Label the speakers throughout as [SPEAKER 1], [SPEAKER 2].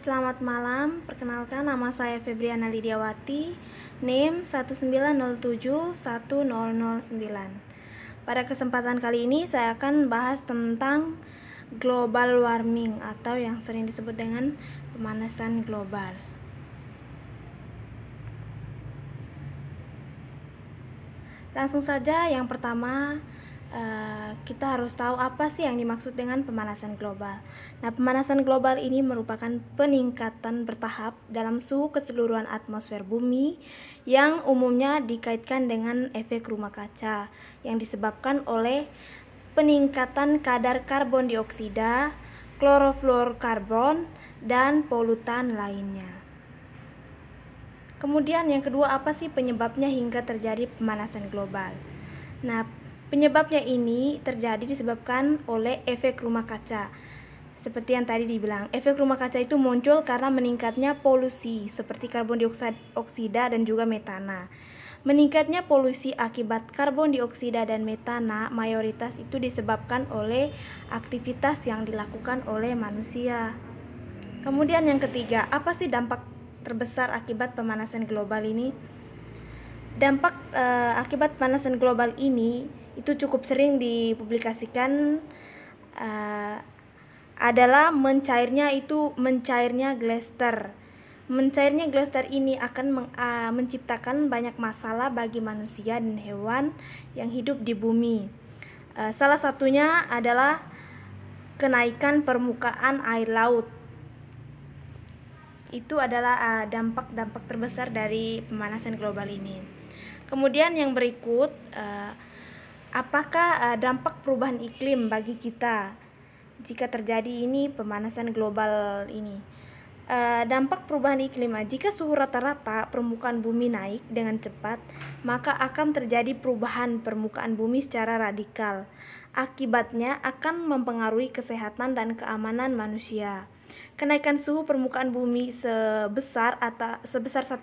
[SPEAKER 1] Selamat malam, perkenalkan nama saya Febriana Lidiawati, NIM 190710009. Pada kesempatan kali ini saya akan bahas tentang global warming atau yang sering disebut dengan pemanasan global. Langsung saja, yang pertama kita harus tahu apa sih yang dimaksud dengan pemanasan global. Nah, pemanasan global ini merupakan peningkatan bertahap dalam suhu keseluruhan atmosfer bumi yang umumnya dikaitkan dengan efek rumah kaca yang disebabkan oleh peningkatan kadar karbon dioksida, klorofluorokarbon, dan polutan lainnya. Kemudian yang kedua, apa sih penyebabnya hingga terjadi pemanasan global? Nah, penyebabnya ini terjadi disebabkan oleh efek rumah kaca. Seperti yang tadi dibilang, efek rumah kaca itu muncul karena meningkatnya polusi seperti karbon dioksida dan juga metana. Meningkatnya polusi akibat karbon dioksida dan metana mayoritas itu disebabkan oleh aktivitas yang dilakukan oleh manusia. Kemudian yang ketiga, apa sih dampak terbesar akibat pemanasan global ini? Dampak akibat pemanasan global ini itu cukup sering dipublikasikan adalah mencairnya glacier. Mencairnya glacier ini akan menciptakan banyak masalah bagi manusia dan hewan yang hidup di bumi. Salah satunya adalah kenaikan permukaan air laut. Itu adalah dampak-dampak terbesar dari pemanasan global ini. Kemudian yang berikut, apakah dampak perubahan iklim bagi kita jika terjadi ini pemanasan global ini? Dampak perubahan iklim, jika suhu rata-rata permukaan bumi naik dengan cepat, maka akan terjadi perubahan permukaan bumi secara radikal. Akibatnya akan mempengaruhi kesehatan dan keamanan manusia. Kenaikan suhu permukaan bumi sebesar 1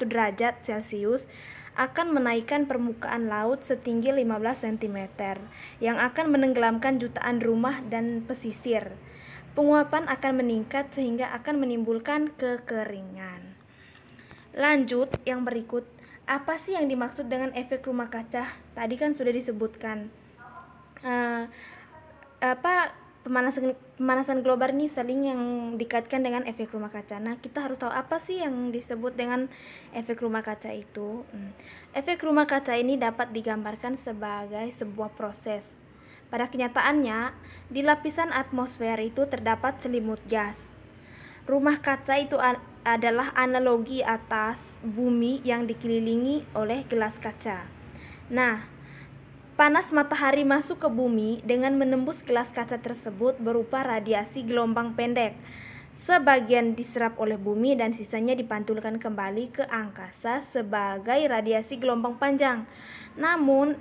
[SPEAKER 1] derajat Celcius akan menaikkan permukaan laut setinggi 15 cm yang akan menenggelamkan jutaan rumah dan pesisir. Penguapan akan meningkat sehingga akan menimbulkan kekeringan. Lanjut, yang berikut, apa sih yang dimaksud dengan efek rumah kaca? Tadi kan sudah disebutkan pemanasan global ini sering yang dikaitkan dengan efek rumah kaca. Nah, kita harus tahu apa sih yang disebut dengan efek rumah kaca itu. Efek rumah kaca ini dapat digambarkan sebagai sebuah proses. Pada kenyataannya, di lapisan atmosfer itu terdapat selimut gas. Rumah kaca itu adalah analogi atas bumi yang dikelilingi oleh gelas kaca. Nah, panas matahari masuk ke bumi dengan menembus gelas kaca tersebut berupa radiasi gelombang pendek. Sebagian diserap oleh bumi dan sisanya dipantulkan kembali ke angkasa sebagai radiasi gelombang panjang. Namun,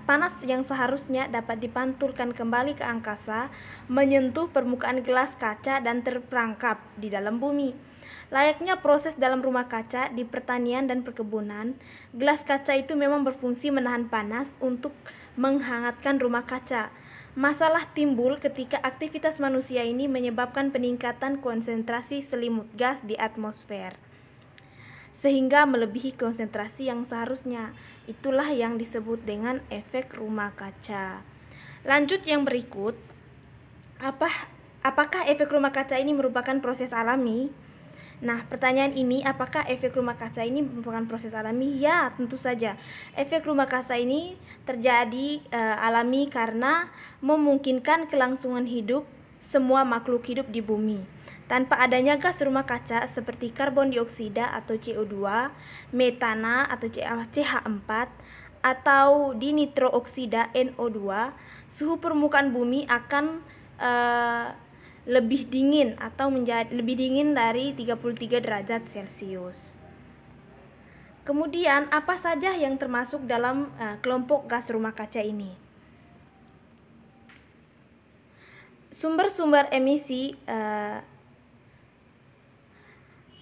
[SPEAKER 1] panas yang seharusnya dapat dipantulkan kembali ke angkasa menyentuh permukaan gelas kaca dan terperangkap di dalam bumi. Layaknya proses dalam rumah kaca di pertanian dan perkebunan, gelas kaca itu memang berfungsi menahan panas untuk menghangatkan rumah kaca. Masalah timbul ketika aktivitas manusia ini menyebabkan peningkatan konsentrasi selimut gas di atmosfer, sehingga melebihi konsentrasi yang seharusnya. Itulah yang disebut dengan efek rumah kaca. Lanjut, yang berikut, apakah efek rumah kaca ini merupakan proses alami? Nah, pertanyaan ini, apakah efek rumah kaca ini merupakan proses alami? Ya, tentu saja. Efek rumah kaca ini terjadi alami karena memungkinkan kelangsungan hidup semua makhluk hidup di bumi. Tanpa adanya gas rumah kaca seperti karbon dioksida atau CO2, metana atau CH4, atau dinitrooksida NO2, suhu permukaan bumi akan lebih dingin atau menjadi lebih dingin dari 33 derajat Celcius. Kemudian, apa saja yang termasuk dalam kelompok gas rumah kaca ini? Sumber-sumber emisi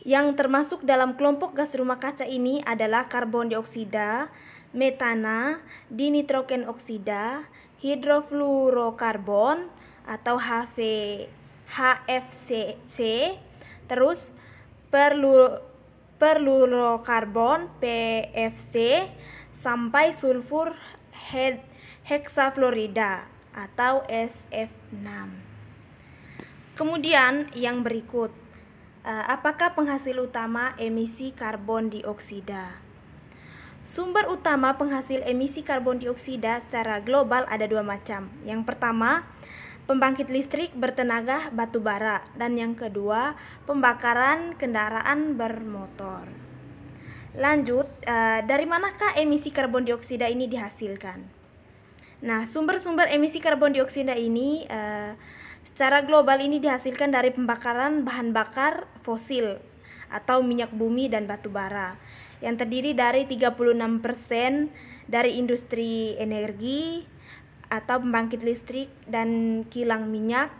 [SPEAKER 1] yang termasuk dalam kelompok gas rumah kaca ini adalah karbon dioksida, metana, dinitrogen oksida, hidrofluorokarbon atau HFCC, terus perfluorokarbon PFC sampai sulfur heksafluorida atau SF6. Kemudian yang berikut, apakah penghasil utama emisi karbon dioksida? Sumber utama penghasil emisi karbon dioksida secara global ada dua macam. Yang pertama, pembangkit listrik bertenaga batu bara, dan yang kedua, pembakaran kendaraan bermotor. Lanjut, dari manakah emisi karbon dioksida ini dihasilkan? Nah, sumber-sumber emisi karbon dioksida ini secara global ini dihasilkan dari pembakaran bahan bakar fosil atau minyak bumi dan batu bara, yang terdiri dari 36% dari industri energi atau pembangkit listrik dan kilang minyak,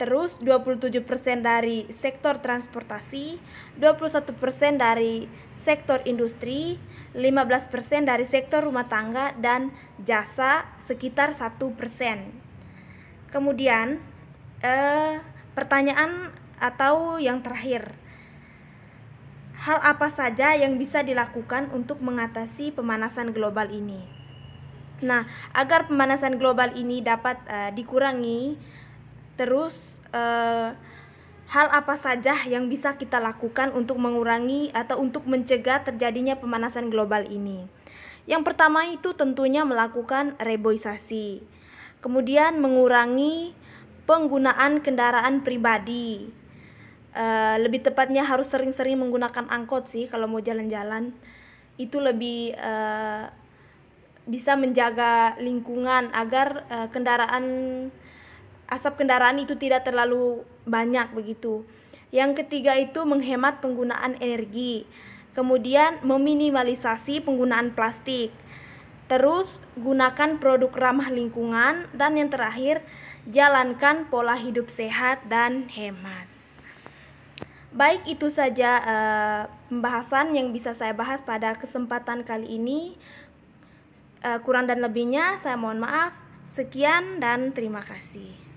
[SPEAKER 1] terus 27% dari sektor transportasi, 21% dari sektor industri, 15% dari sektor rumah tangga dan jasa sekitar 1%. Kemudian pertanyaan atau yang terakhir, hal apa saja yang bisa dilakukan untuk mengatasi pemanasan global ini? Nah, agar pemanasan global ini dapat dikurangi, terus hal apa saja yang bisa kita lakukan untuk mengurangi atau untuk mencegah terjadinya pemanasan global ini? Yang pertama itu tentunya melakukan reboisasi. Kemudian mengurangi penggunaan kendaraan pribadi. Lebih tepatnya harus sering-sering menggunakan angkot sih kalau mau jalan-jalan. Itu lebih bisa menjaga lingkungan agar asap kendaraan itu tidak terlalu banyak begitu. Yang ketiga itu menghemat penggunaan energi. Kemudian meminimalisasi penggunaan plastik. Terus gunakan produk ramah lingkungan, dan yang terakhir jalankan pola hidup sehat dan hemat. Baik, itu saja pembahasan yang bisa saya bahas pada kesempatan kali ini. Kurang dan lebihnya saya mohon maaf. Sekian dan terima kasih.